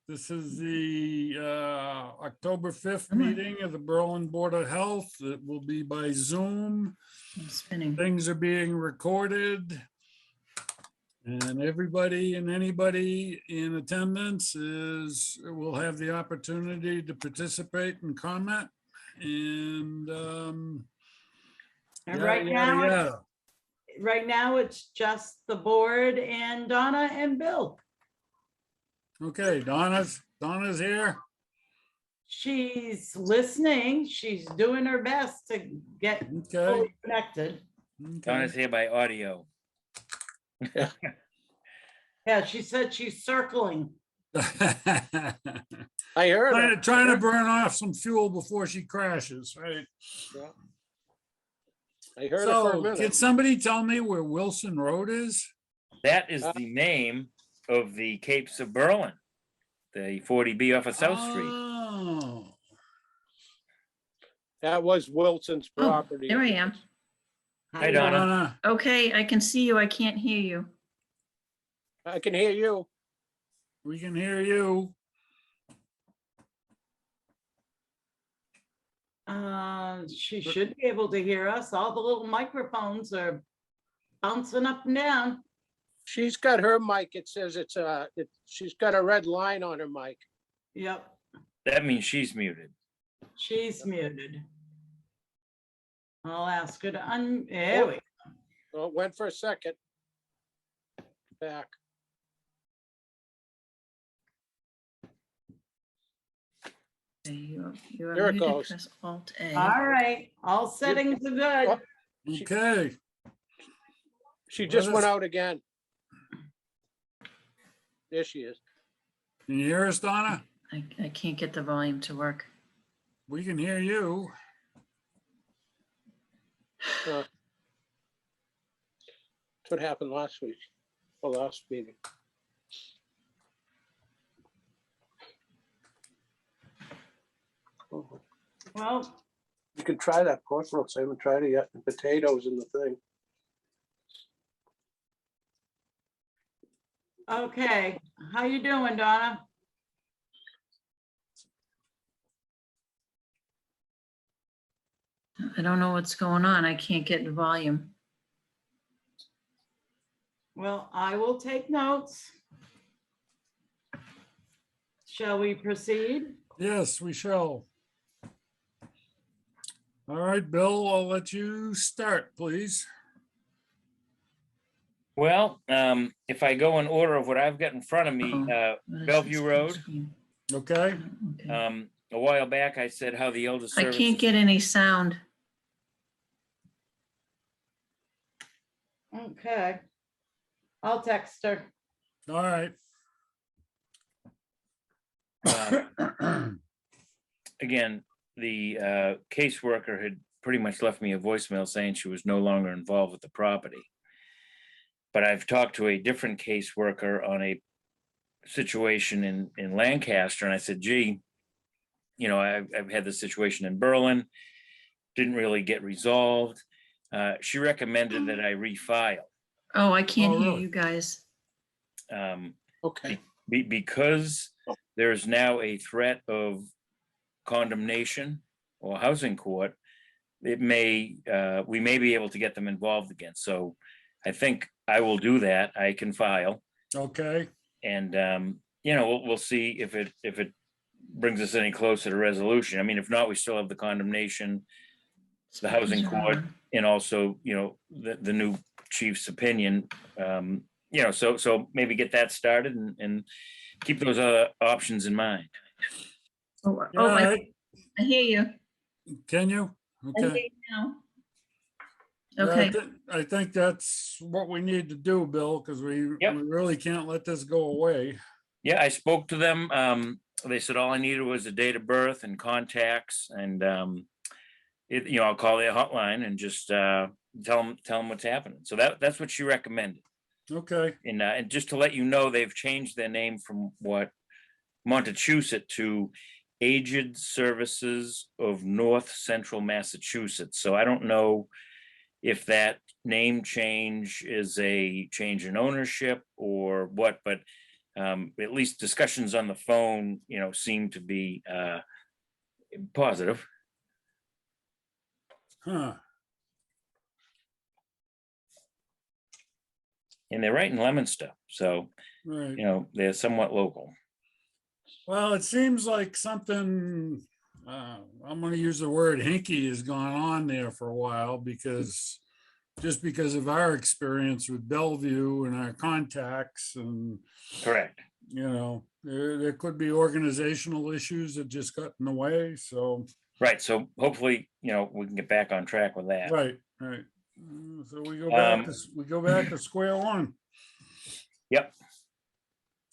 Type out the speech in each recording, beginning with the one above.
This is the October 5th meeting of the Berlin Board of Health. It will be by Zoom. I'm spinning. Things are being recorded. And everybody and anybody in attendance will have the opportunity to participate and comment. And And yada, right yada, now, yada. right now it's just the board and Donna and Bill. Okay, Donna's here. She's listening. She's doing her best to get Okay. fully connected. Donna's here by audio. Yeah, she said she's circling. I heard her. trying to burn off some fuel before she crashes, right? Yeah. I heard her for a So minute. can somebody tell me where Wilson Road is? That is the name of the Capes of Berlin, the 40B off of South Street. Oh, That was Wilson's Oh, property. there I am. Hi, Donna. Donna. Okay, I can see you. I can't hear you. I can hear you. We can hear you. She should be able to hear us. All the little microphones are bouncing up and down. She's got her mic. It says she's got a red line on her mic. Yep, That means she's muted. she's muted. I'll ask her to there we go. Well, it went for a second. Back. Okay, you're There it muted. goes. Press Alt A. All right, all settings are good. Okay. She just Let went us- out again. There she is. Can you hear us, Donna? I can't get the volume to work. We can hear you. That's what happened last week, or last meeting. Well, You can try that pork roast. I haven't tried it yet. The potatoes in the thing. okay, how you doing, Donna? I don't know what's going on. I can't get the volume. Well, I will take notes. Shall we proceed? Yes, we shall. All right, Bill, I'll let you start, please. Well, if I go in order of what I've got in front of me, What is Bellevue this Road. screen? Okay, Okay. A while back, I said how the elder I services. can't get any sound. Okay. I'll text her. all right. Again, the caseworker had pretty much left me a voicemail saying she was no longer involved with the property. But I've talked to a different caseworker on a situation in Lancaster, and I said, gee, you know, I've had this situation in Berlin, didn't really get resolved. She recommended that I refile. Oh, I can't Oh, hear really? you guys. Okay. Because there's now a threat of condemnation or housing court, we may be able to get them involved again. So I think I will do that. I can file, Okay, and you know, we'll see if it brings us any closer to resolution. I mean, if not, we still have the condemnation, the housing Speakers are court, on. and also, you know, the new chief's opinion. You know, so maybe get that started and keep those other options in mind. Oh, yeah, oh, all right. I hear you. Can you? I hear Okay. you now. Yeah, Okay, I think that's what we need to do, Bill, because we really can't let this go away. Yeah, I spoke to them. They said all I needed was a date of birth and contacts, and you know, I'll call their hotline and just tell them what's happening. So that's what she recommended. Okay, And just to let you know, they've changed their name from what Montechusett to Aged Services of North Central Massachusetts. So I don't know if that name change is a change in ownership or what, but at least discussions on the phone, seem to be positive. Huh, And they're right in Leominster, so, right. they're somewhat local. Well, it seems like something, I'm gonna use the word hinky has gone on there for a while just because of our experience with Bellevue and our contacts and, Correct. there could be organizational issues that just got in the way, so, Right, so hopefully, we can get back on track with that. right. So we go back to square one. Yep.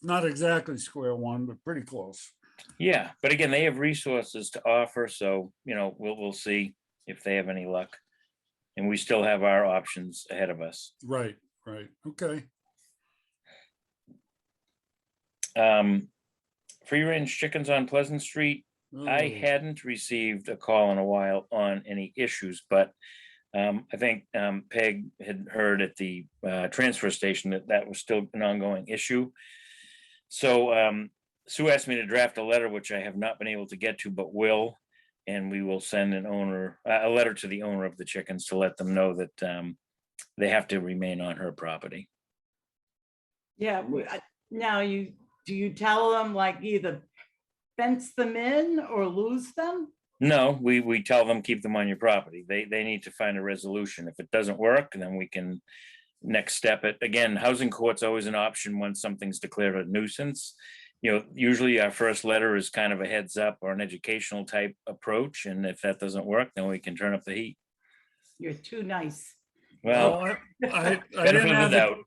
Not exactly square one, but pretty close. Yeah, but again, they have resources to offer, so, we'll see if they have any luck. And we still have our options ahead of us. Right, okay. Free range chickens on Pleasant Street. I Oh, hadn't received a call in a while on any issues, but I think Peg had heard at the transfer station that was still an ongoing issue. So Sue asked me to draft a letter, which I have not been able to get to, but will. And we will send a letter to the owner of the chickens to let them know that they have to remain on her property. Yeah, now do you tell them like either fence them in or lose them? No, we tell them, keep them on your property. They need to find a resolution. If it doesn't work, then we can next step it. Again, housing court's always an option when something's declared a nuisance. Usually our first letter is kind of a heads up or an educational type approach. And if that doesn't work, then we can turn up the heat. You're too nice. Well, I benefit didn't of the have doubt.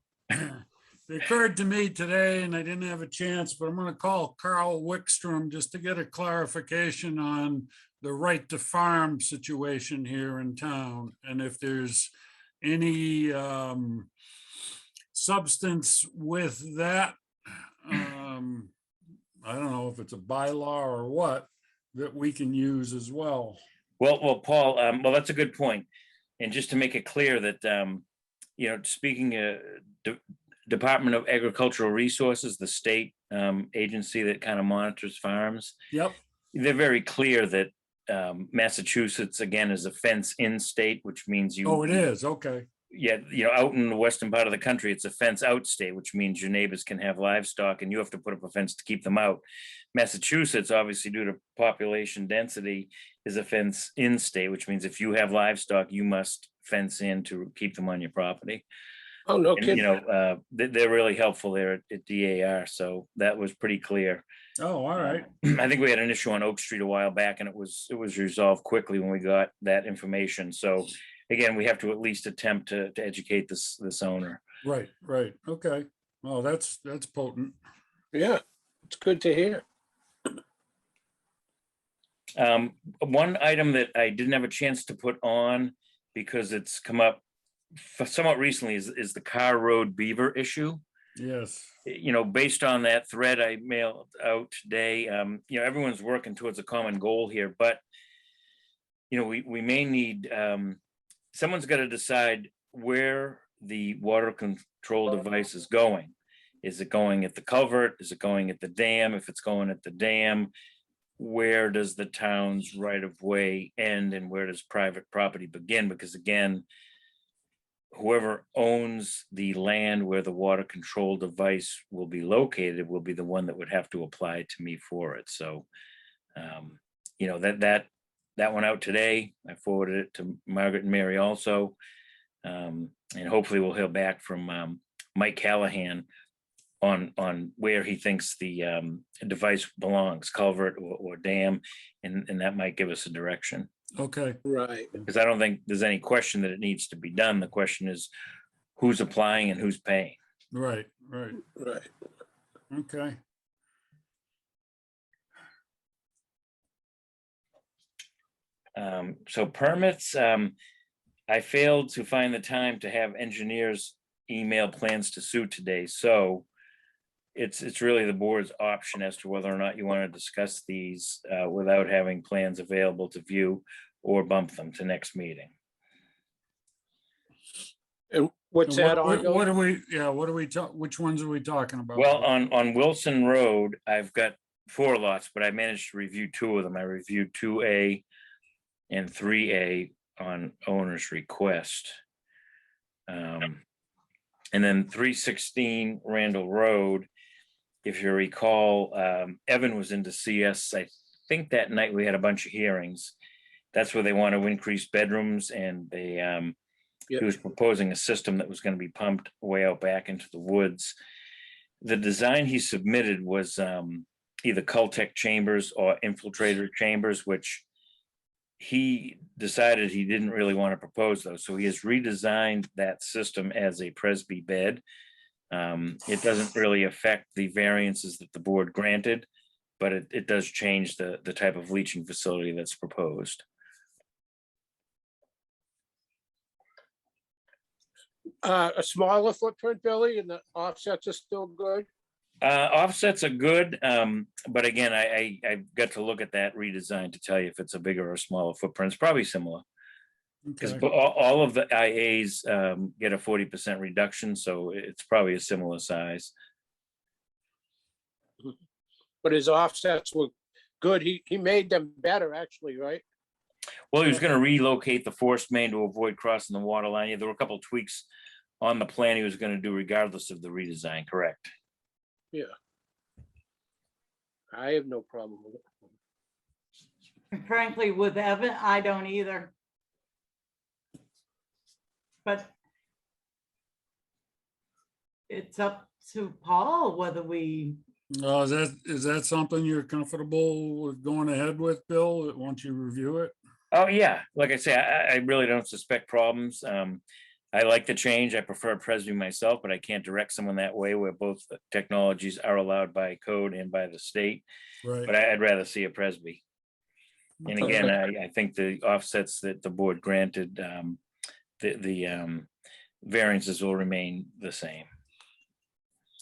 it occurred to me today and I didn't have a chance, but I'm gonna call Carl Wickstrom just to get a clarification on the right to farm situation here in town. And if there's any substance with that, I don't know if it's a bylaw or what, that we can use as well. Well, Paul, well, that's a good point. And just to make it clear that, speaking Department of Agricultural Resources, the state agency that kind of monitors farms, Yep, they're very clear that Massachusetts, again, is a fence-in state, which means you. oh, it is, okay. Yeah, out in the western part of the country, it's a fence-out state, which means your neighbors can have livestock and you have to put up a fence to keep them out. Massachusetts, obviously due to population density, is a fence-in state, which means if you have livestock, you must fence in to keep them on your property. Oh, no And, kidding. they're really helpful there at DAR, so that was pretty clear. Oh, all right. I think we had an issue on Oak Street a while back and it was resolved quickly when we got that information. So again, we have to at least attempt to educate this owner. Right, okay. Well, that's potent. Yeah, it's good to hear. One item that I didn't have a chance to put on because it's come up somewhat recently is the Carr Road beaver issue. Yes, Based on that thread I mailed out today, everyone's working towards a common goal here, but we may need, someone's got to decide where the water control device is going. Is it going at the culvert? Is it going at the dam? If it's going at the dam, where does the town's right of way end and where does private property begin? Because again, whoever owns the land where the water control device will be located will be the one that would have to apply to me for it. So, that went out today. I forwarded it to Margaret and Mary also. And hopefully we'll hear back from Mike Callahan on where he thinks the device belongs, culvert or dam, and that might give us a direction. okay, Right. Because I don't think there's any question that it needs to be done. The question is who's applying and who's paying. right, okay. So permits, I failed to find the time to have engineers email plans to Sue today. So it's really the board's option as to whether or not you want to discuss these without having plans available to view or bump them to next meeting. And What's that on? What Bill? what are we, yeah, what are we, which ones are we talking about? Well, on Wilson Road, I've got 4 lots, but I managed to review 2 of them. I reviewed 2A and 3A on owner's request. And then 316 Randall Road, if you recall, Evan was into CS. I think that night we had a bunch of hearings. That's where they want to increase bedrooms, and they Yep. he was proposing a system that was going to be pumped way out back into the woods. The design he submitted was either Cultec chambers or infiltrator chambers, which he decided he didn't really want to propose those. So he has redesigned that system as a Presby bed. It doesn't really affect the variances that the board granted, but it does change the type of leaching facility that's proposed. A smaller footprint, Billy, and the offsets are still good? Offsets are good, but again, I got to look at that redesign to tell you if it's a bigger or smaller footprint. It's probably similar, because Okay. all of the IAs get a 40% reduction, so it's probably a similar size. But his offsets were good. He made them better, actually, right? Well, he was going to relocate the force main to avoid crossing the water line. Yeah, there were a couple of tweaks on the plan he was going to do regardless of the redesign, correct? Yeah. I have no problem with it. Frankly, with Evan, I don't either. But it's up to Paul whether we, Is that something you're comfortable with going ahead with, Bill, once you review it? Oh, yeah. Like I say, I really don't suspect problems. I like the change. I prefer Presby myself, but I can't direct someone that way where both technologies are allowed by code and by the state. Right. But I'd rather see a Presby. And Okay. again, I think the offsets that the board granted, the variances will remain the same.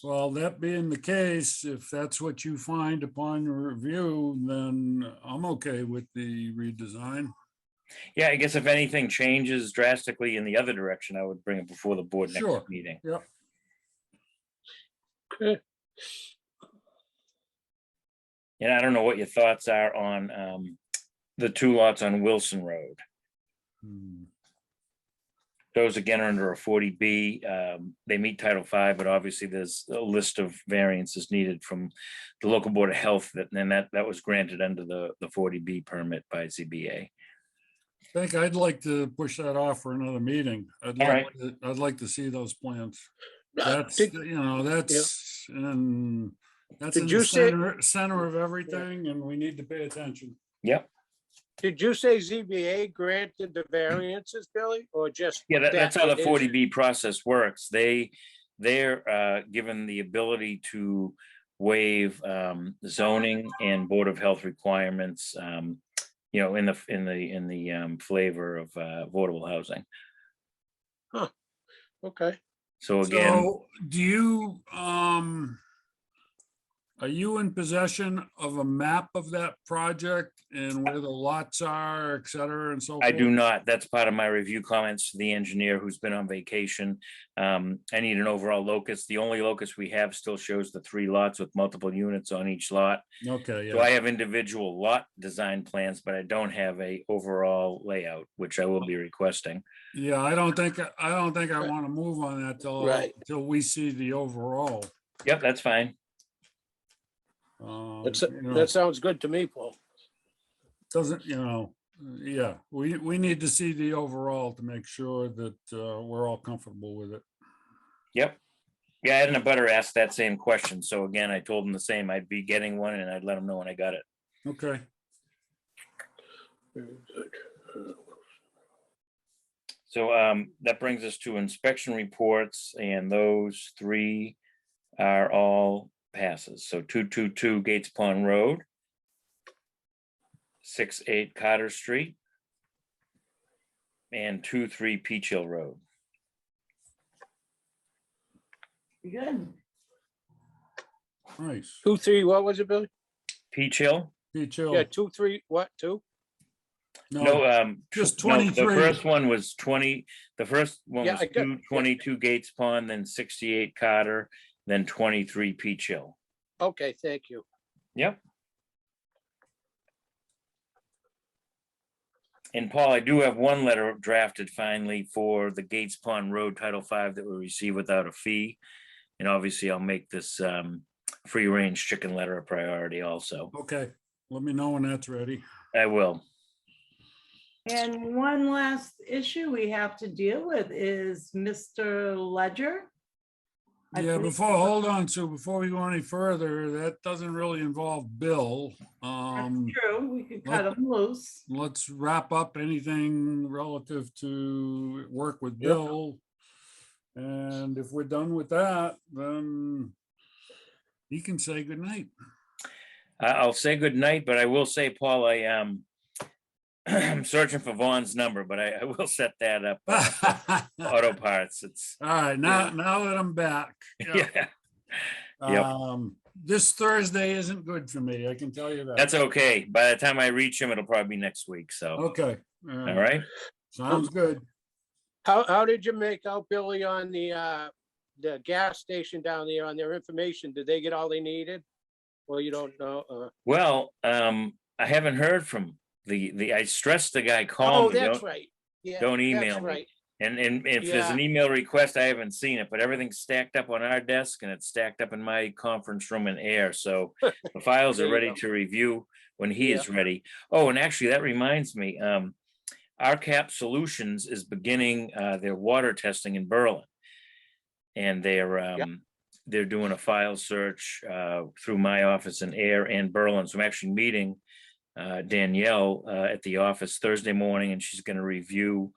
Well, that being the case, if that's what you find upon your review, then I'm okay with the redesign. Yeah, I guess if anything changes drastically in the other direction, I would bring it before the board Sure. next meeting. Yep. Okay. And I don't know what your thoughts are on the 2 lots on Wilson Road. Hmm. Those again are under a 40B. They meet Title V, but obviously there's a list of variances needed from the local board of health that was granted under the 40B permit by ZBA. I think I'd like to push that off for another meeting. I'd All like, right. I'd like to see those plans. That's, Did- that's, and that's in Did the you say- center of everything, and we need to pay attention. Yep. Did you say ZBA granted the variances, Billy, or just? Yeah, that's how the it is? 40B process works. They're given the ability to waive zoning and Board of Health requirements, in the flavor of affordable housing. Okay. So again, So do you, are you in possession of a map of that project and where the lots are, et cetera, and so forth? I do not. That's part of my review comments to the engineer who's been on vacation. I need an overall locus. The only locus we have still shows the 3 lots with multiple units on each lot. Okay, So yeah. I have individual lot design plans, but I don't have a overall layout, which I will be requesting. Yeah, I don't think I want to move on that Right. till we see the overall. Yep, that's fine. That sounds good to me, Paul. Doesn't, yeah, we need to see the overall to make sure that we're all comfortable with it. Yep. Yeah, I had a butter ask that same question. So again, I told him the same. I'd be getting one and I'd let him know when I got it. Okay. Very good. So that brings us to inspection reports, and those 3 are all passes. So 222 Gates Pond Road, 68 Carter Street, and 23 Peach Hill Road. good. Nice. 2, 3, what was it, Billy? Peach Hill, Peach Hill. Yeah, 2, 3, what, 2? No, just no, the 23. first one was 20, the first one Yeah, was I got- 22 Gates Pond, then 68 Carter, then 23 Peach Hill. Okay, thank you. Yep. And Paul, I do have one letter drafted finally for the Gates Pond Road Title V that we receive without a fee. And obviously I'll make this free range chicken letter a priority also. Okay, let me know when that's ready. I will. And one last issue we have to deal with is Mr. Ledger. I Yeah, believe- hold on, Sue, before we go any further, that doesn't really involve Bill. That's true, we could cut him loose. Let's wrap up anything relative to work with Yep. Bill. And if we're done with that, then he can say goodnight. I'll say goodnight, but I will say, Paul, I'm searching for Vaughn's number, but I will set that up. All Auto parts, it's, right, now that I'm back. yeah, Yep. This Thursday isn't good for me, I can tell you that. that's okay. By the time I reach him, it'll probably be next week, so, Okay. all right? Sounds good. How did you make out, Billy, on the gas station down there on their information? Did they get all they needed? Well, you don't know. Well, I haven't heard from I stressed the guy, call Oh, me, that's don't, right. Yeah, don't email that's me. right. And if there's an Yeah. email request, I haven't seen it, but everything's stacked up on our desk and it's stacked up in my conference room in air. So the files There are you ready go. to review when he Yeah. is ready. Oh, and actually that reminds me, RCAP Solutions is beginning their water testing in Berlin. And they're doing a file search through my office in Air and Berlin. So I'm actually meeting Danielle at the office Thursday morning, and she's going to review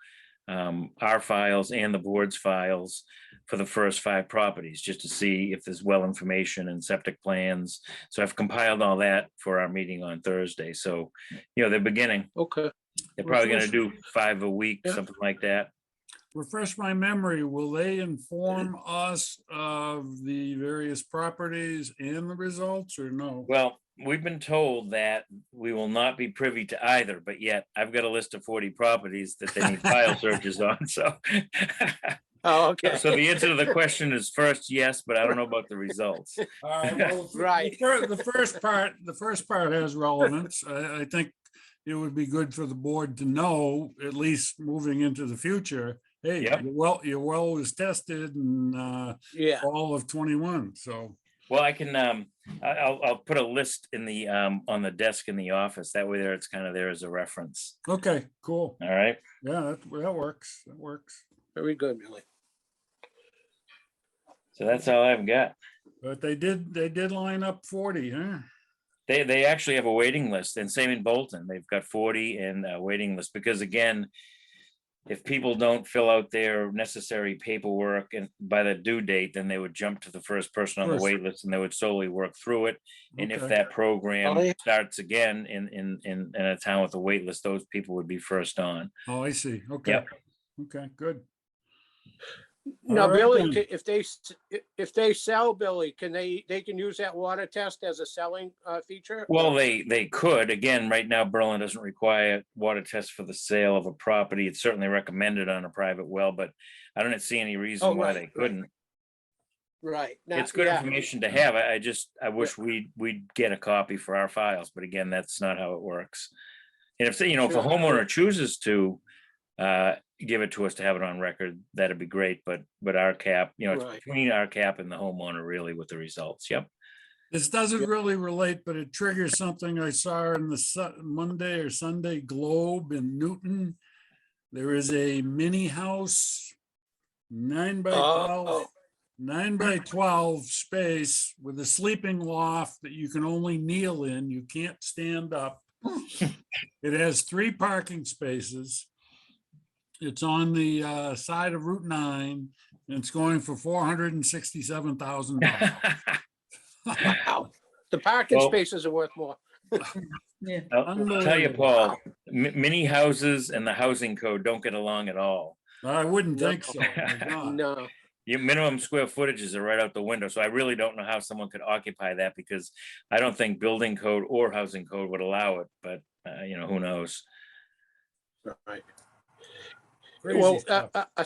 our files and the board's files for the first 5 properties, just to see if there's well information and septic plans. So I've compiled all that for our meeting on Thursday. So, they're beginning. Okay. They're probably going to do 5 a week, Yeah. something like that. Refresh my memory, will they inform us of the various properties and the results or no? Well, we've been told that we will not be privy to either, but yet I've got a list of 40 properties that they need file searches on, so. Oh, okay. So the answer to the question is first, yes, but I don't know about the results. All right, well, Right. The first part has relevance. I think it would be good for the board to know, at least moving into the future, hey, Yep. your well was tested in Yeah. fall of 21, so. Well, I can, I'll put a list in the, on the desk in the office. That way there, it's kind of there as a reference. Okay, cool. All right. Yeah, that works. That works. Very good, Billy. So that's all I've got. But they did line up 40, huh? They actually have a waiting list, and same in Bolton. They've got 40 and a waiting list, because again, if people don't fill out their necessary paperwork and by the due date, then they would jump to the first person on the First. wait list and they would slowly work through it. And if Okay. that program Oh, yeah. starts again in a town with a wait list, those people would be first on. Oh, I see. Okay. Yep. Okay, good. Now, All right, Billy, then. if they sell, Billy, they can use that water test as a selling feature? Well, they could. Again, right now, Berlin doesn't require water tests for the sale of a property. It's certainly recommended on a private well, but I don't see any reason Oh, why right, they right. couldn't. Right. Now, It's good yeah. information to have. I wish we'd get a copy for our files, but again, that's not how it works. And if, if a Sure, homeowner chooses to give it to us to have it on record, that'd be great, but our cap, it's Right. between our cap and the homeowner really with the results. Yep. This doesn't Yep. really relate, but it triggers something I saw in the Monday or Sunday Globe in Newton. There is a mini house, 9 by 12, Oh, 9 by 12 space with a sleeping loft that you can only kneel in. You can't stand up. It has 3 parking spaces. It's on the side of Route 9, and it's going for $467,000. wow. The parking Well- spaces are worth more. Yeah. I'll tell you, Paul, mini houses and the housing code don't get along at all. I wouldn't No. think so. They're not. No. Your minimum square footages are right out the window. So I really don't know how someone could occupy that, because I don't think building code or housing code would allow it, but who knows? Right. Crazy Well, stuff. a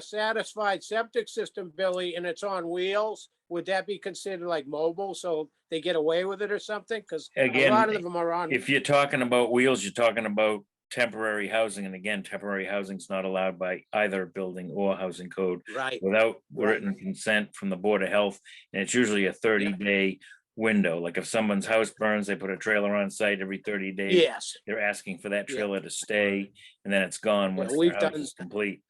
satisfied septic system, Billy, and it's on wheels, would that be considered like mobile, so they get away with it or something? Because a Again, lot of them are on, if you're talking about wheels, you're talking about temporary housing. And again, temporary housing is not allowed by either building or housing code right, without Right. written consent from the Board of Health. And it's usually a 30-day window. Like if someone's house burns, they put a trailer on site every 30 days. yes, They're asking for that Yeah. trailer to stay, and then it's gone Yeah, once we've their house done is complete.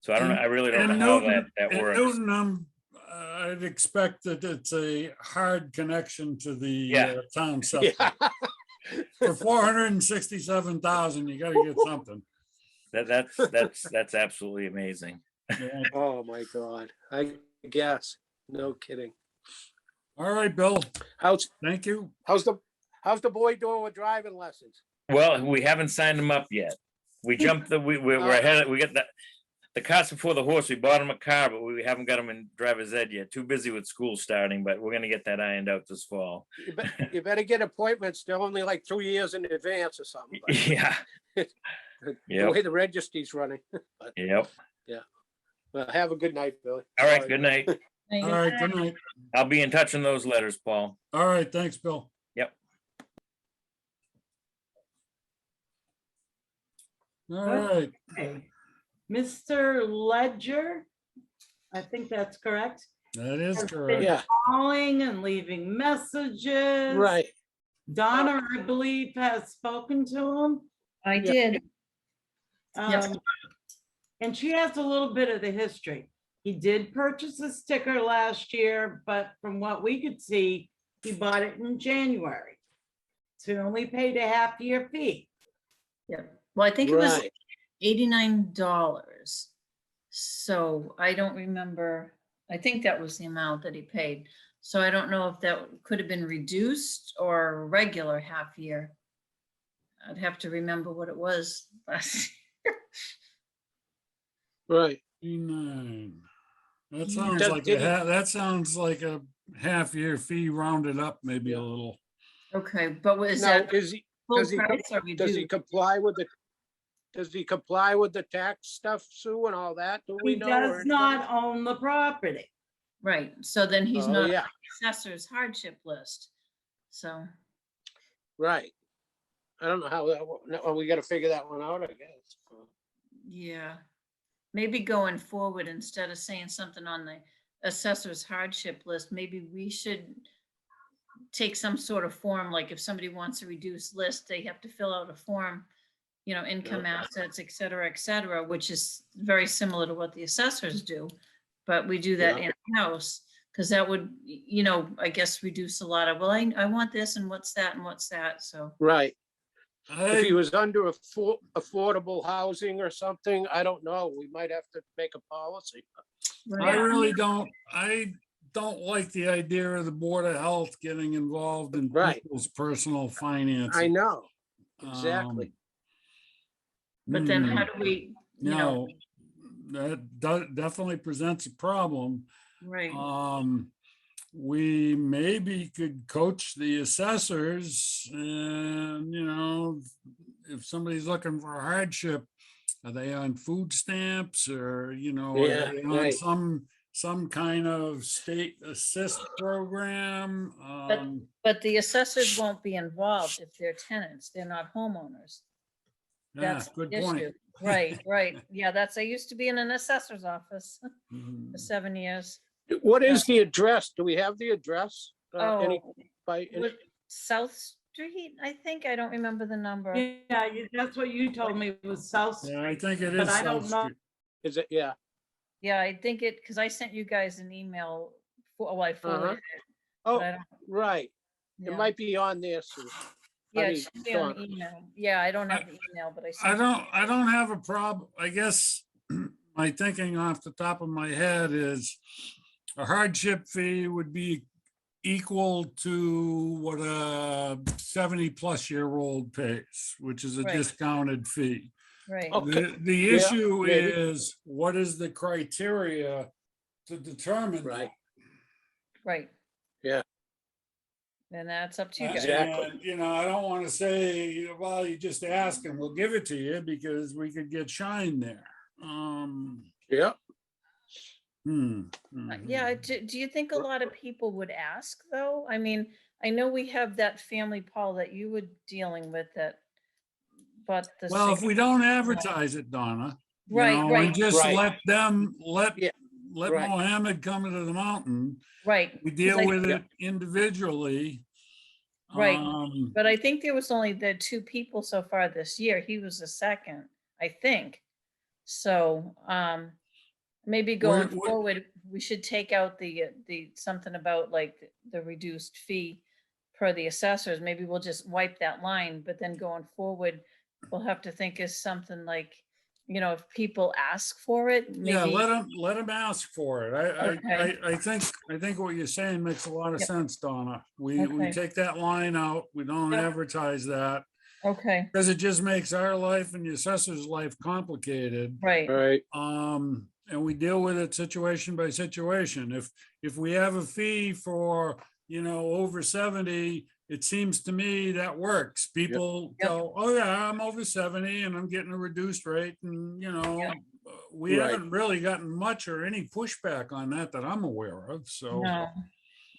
So I don't know, I really don't In know how Newton- that in works. Newton, I'd expect that it's a hard connection to the Yeah. town septic. yeah, For 467,000, you gotta get something. That's absolutely amazing. Yeah. oh my God, I guess, no kidding. All right, Bill, How's thank you. the boy doing with driving lessons? Well, we haven't signed them up yet. We jumped we're ahead, we got the carts before the horse. We bought him a car, but we haven't got him in driver's ed yet. Too busy with school starting, but we're gonna get that ironed out this fall. You better get appointments, they're only like 2 years in advance or something, but Yeah. the Yep, way the registry's running. yep. Well, have a good night, Billy. All right, Sorry. good night. All right, good night. I'll be in touch on those letters, Paul. All right, thanks, Bill. Yep. All right, Okay. Mr. Ledger, I think that's correct, that is Has correct. Yeah, calling and leaving messages. right, Donna, I believe, has spoken to him. I Yeah. did. Yep. And she has a little bit of the history. He did purchase a sticker last year, but from what we could see, he bought it in January. So he only paid a half-year fee. Yep. Well, I think it was right. $89. So I don't remember, I think that was the amount that he paid. So I don't know if that could have been reduced or regular half year. I'd have to remember what it was. Right. 89. That Yeah. sounds Does- like did he- that sounds like a half-year fee rounded up maybe a Yeah. little. Okay, but was Now, that is he, full does he com- price or does he reduced? comply with the tax stuff, Sue, and all that? Do we He know? or does anybody? not own the property. Right, so then he's Oh, not on yeah, the assessor's hardship list. So, right. I don't know how that, we gotta figure that one out, I guess. yeah. Maybe going forward, instead of saying something on the assessor's hardship list, maybe we should take some sort of form, like if somebody wants a reduced list, they have to fill out a form, income, assets, et cetera, which is very similar to what the assessors do. But we do that Yeah. in-house, because that would, I guess, reduce a lot of, well, I want this and what's that and what's that, so. Right. If he I, was under affordable housing or something, I don't know. We might have to make a policy. I really I don't like the idea of the Board of Health getting involved in Right. people's personal finances. I know, exactly. But then how do we, No, that definitely presents a problem. right, We maybe could coach the assessors and, if somebody's looking for a hardship, are they on food stamps or, are Yeah, they on right. some kind of state assist program? but the assessors won't be involved if they're tenants, they're not homeowners. Yeah, That's the good point. issue. Right. Yeah, I used to be in an assessor's office Mhm. for 7 years. What is the address? Do we have the address? Any, Oh, by, any- was South Street, I think. I don't remember the number. Yeah, that's what you told me was South Yeah, I Street. think it But is. I don't South know. Street. is it, yeah, Yeah, I think because I sent you guys an email, I forwarded it. but oh, I don't- right, yeah. it might be on there, Sue. Yeah, mean, it should be on the Donna. email. Yeah, I don't have the email, but I I sent. I don't have a problem. I guess my thinking off the top of my head is a hardship fee would be equal to what a 70-plus-year-old pays, which is a Right. discounted fee. Right, Okay. The Yeah, issue maybe. is, what is the criteria to determine Right. that? right. then that's up to you guys. Exactly. And, you know, I don't want to say, well, you just ask and we'll give it to you because we could get shine there. Yeah, Yeah, do you think a lot of people would ask though? I mean, I know we have that family, Paul, that you were dealing with that, but the. Well, if we don't advertise it, Donna, you Right, know, right, and just Right. let them, Yeah, let right. Mohammed come into the mountain, right. we 'cause deal I- with Yeah. it individually. Right. Um, But I think there was only the two people so far this year. He was the second, I think. So, maybe going What- forward, we should take out the, something about like the reduced fee per the assessors. Maybe we'll just wipe that line, but then going forward, we'll have to think of something like, you know, if people ask for it, Yeah, maybe. let them ask for it. Okay. I think what you're saying makes a lot of Yep. sense, Donna. We Okay. take that line out. We don't Yep. advertise that Okay, because it just makes our life and the assessor's life complicated. right, right, And we deal with it situation by situation. If we have a fee for, you know, over 70, it seems to me that works. People Yep. go, oh yeah, I'm over 70 and I'm getting a reduced rate and, you know, Yep. we Right. haven't really gotten much or any pushback on that that I'm aware of, so. no.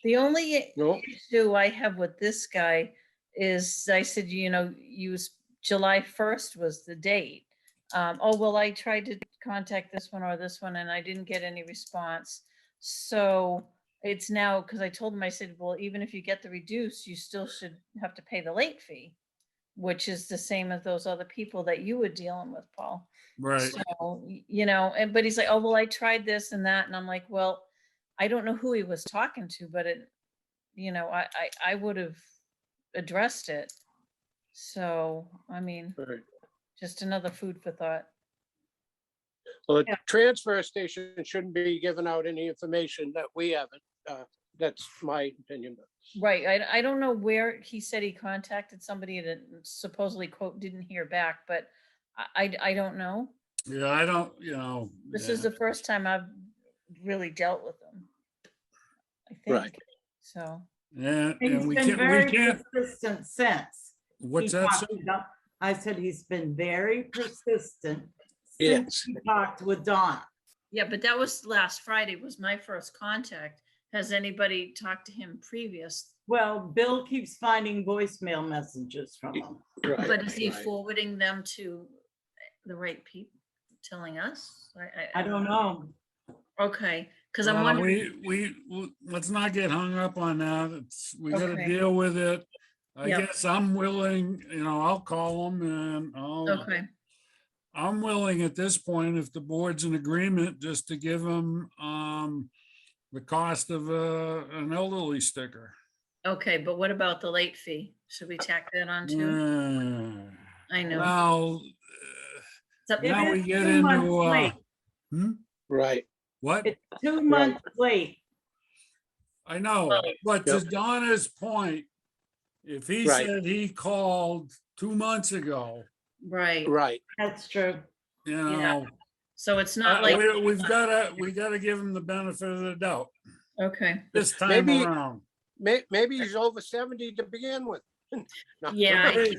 The only no, issue I have with this guy is I said, you know, use July 1st was the date. Oh, well, I tried to contact this one or this one and I didn't get any response. So it's now, because I told him, I said, well, even if you get the reduce, you still should have to pay the late fee, which is the same as those other people that you were dealing with, Paul. Right, So, you know, and but he's like, oh, well, I tried this and that. And I'm like, well, I don't know who he was talking to, but it, you know, I would have addressed it. So, I mean, right. just another food for thought. Well, the Yeah. transfer station shouldn't be giving out any information that we haven't. That's my opinion. Right. I don't know where he said he contacted somebody that supposedly quote didn't hear back, but I don't know. yeah, I don't, you know. This yeah. is the first time I've really dealt with them. I Right. think, so. And He's we been can't, very we can't, persistent since. what's he that? talked Sue? to I said he's been very persistent Yes. since he talked with Donna. Yeah, but that was last Friday was my first contact. Has anybody talked to him previous? Well, Bill keeps finding voicemail messages from him. Right, But is he right. forwarding them to the right people, telling us? I don't know. Okay, because I'm Well, wondering, let's not get hung up on that. We gotta Okay. deal with it. I Yep. guess I'm willing, you know, I'll call them and okay, I'm willing at this point, if the board's in agreement, just to give them, the cost of an elderly sticker. okay, but what about the late fee? Should we tack that on too? I know. Well, It's up- It now we is get 2 months into, late. Right, what? It's 2 months late. I know, Well, but to Yep. Donna's point, if he Right. said he called 2 months ago, Right, right. That's true. you know, so it's not like, we gotta give him the benefit of the doubt okay, this time Maybe- around. Maybe he's over 70 to begin with. No. yeah, Right.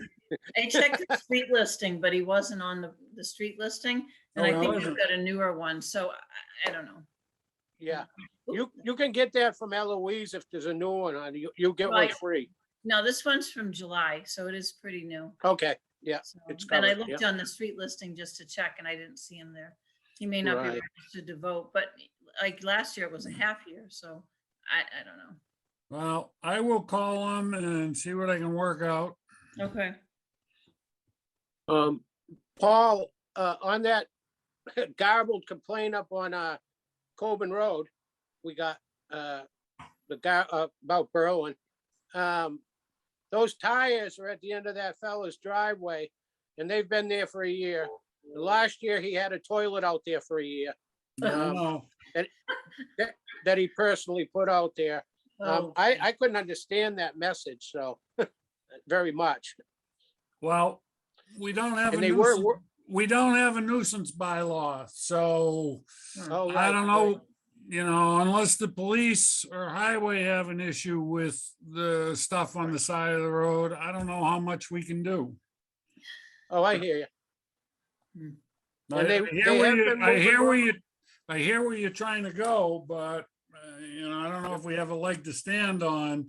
I checked the street listing, but he wasn't on the street listing. And Oh, I he think wasn't. we've got a newer one, so I don't know. Yeah, you can get that from Eloise if there's a new one on, you get one Right. free. No, this one's from July, so it is pretty new. Okay, yeah, So, it's and I covered, looked yeah. on the street listing just to check and I didn't see him there. He may not be Right. registered to vote, but like last year it was a half year, so I don't know. Well, I will call him and see what I can work out. Okay, Paul, on that garbled complaint up on Coben Road, we got about Berlin. Those tires are at the end of that fella's driveway, and they've been there for a year. Last year, he had a toilet out there for a year I know. that he personally put out there. oh, I couldn't understand that message, so very much. Well, we don't have a And they were, nuisance, we don't have a nuisance bylaw, so hmm. oh, I right, don't right. know, you know, unless the police or highway have an issue with the stuff on the side of the road, I don't know how much we can do. Oh, I hear you. I And they- I hear they where have you, been I hear moving where you, I hear where you're trying to go, but, you know, I don't know if we have a leg to stand on,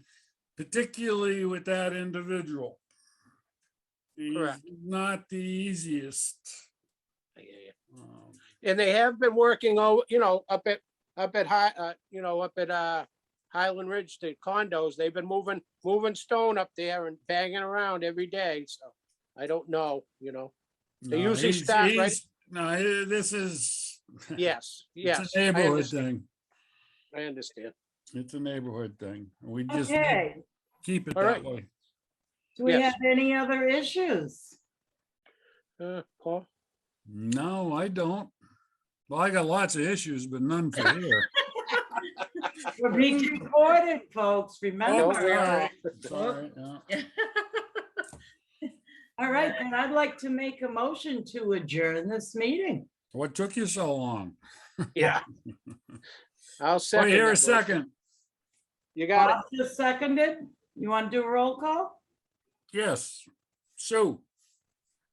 particularly with that individual. He's Correct. not the easiest. I hear you. Um, And they have been working, up at Highland Ridge, the condos. They've been moving stone up there and banging around every day. So I don't know, They no, usually start right- No, this is. Yes, It's yes. a I neighborhood understand. thing. I understand. It's a neighborhood thing. We just need to Okay, keep it All that right. way. do we Yes. have any other issues? Paul? No, I don't. Well, I got lots of issues, but none for here. We're being recorded, folks, Oh, remember? sorry. Sorry, yeah. All right, then I'd like to make a motion to adjourn this meeting. What took you so long? Yeah. I'll Oh, second. here a that motion. second. You got it. Bob just seconded. You want to do a roll call? Yes. Sue,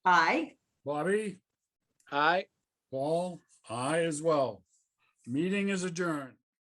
Aye. Bobby, Aye. Paul, I as well. Meeting is adjourned.